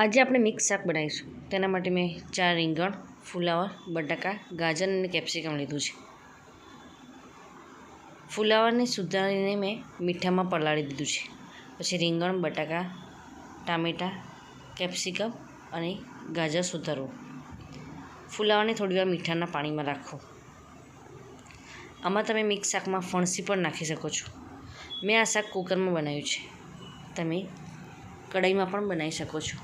આજે આપણે મિક્સ શાક બનાવીશું. તેના માટે મેં 4 રીંગણ, ફુલાવર, બટાકા, ગાજર અને કેપ્સિકમ લીધું છે. ફુલાવરને સુધારીને મેં મીઠામાં પલાળી દીધું છે. પછી રીંગણ, બટાકા, ટામેટાં, કેપ્સિકમ અને ગાજર સુધારવું. ફુલાવરને થોડીવાર મીઠાના પાણીમાં રાખવું. આમાં તમે મિક્સ શાકમાં ફણસી પણ નાખી શકો છો. મેં આ શાક કુકરમાં બનાવ્યું છે. તમે કઢાઈમાં પણ બનાવી શકો છો.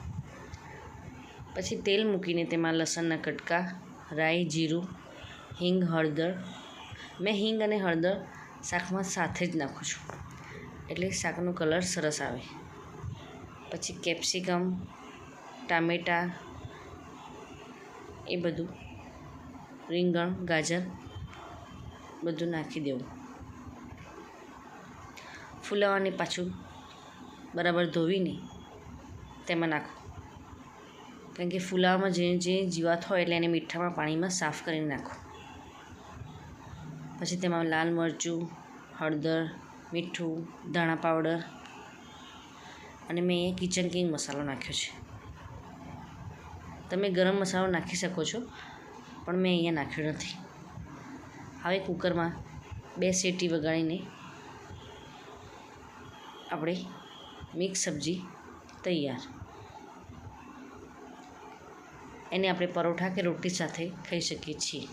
પછી તેલ મૂકીને તેમાં લસણના કટકા, રાઈ, જીરું, હિંગ, હળદર. મેં હિંગ અને હળદર શાકમાં સાથે જ નાખું છું, એટલે શાકનો કલર સરસ આવે. પછી કેપ્સિકમ, ટામેટાં, એ બધું, રીંગણ, ગાજર બધું નાખી દેવું. ફુલાવરને પાછું બરાબર ધોઈને તેમાં નાખો, કારણ કે ફુલાવરમાં જે જીવાત હોય એટલે એને મીઠામાં પાણીમાં સાફ કરીને નાખો. પછી તેમાં લાલ મરચું, હળદર, મીઠું, ધાણા પાવડર અને મેં અહીંયા કિચન કિંગ મસાલો નાખ્યો છે. તમે ગરમ મસાલો નાખી શકો છો, પણ મેં અહીંયા નાખ્યો નથી. હવે કુકરમાં 2 સીટી વગાડીને આપણે મિક્સ સબ્જી તૈયાર. એને આપણે પરોઠા કે રોટી સાથે ખાઈ શકીએ છીએ.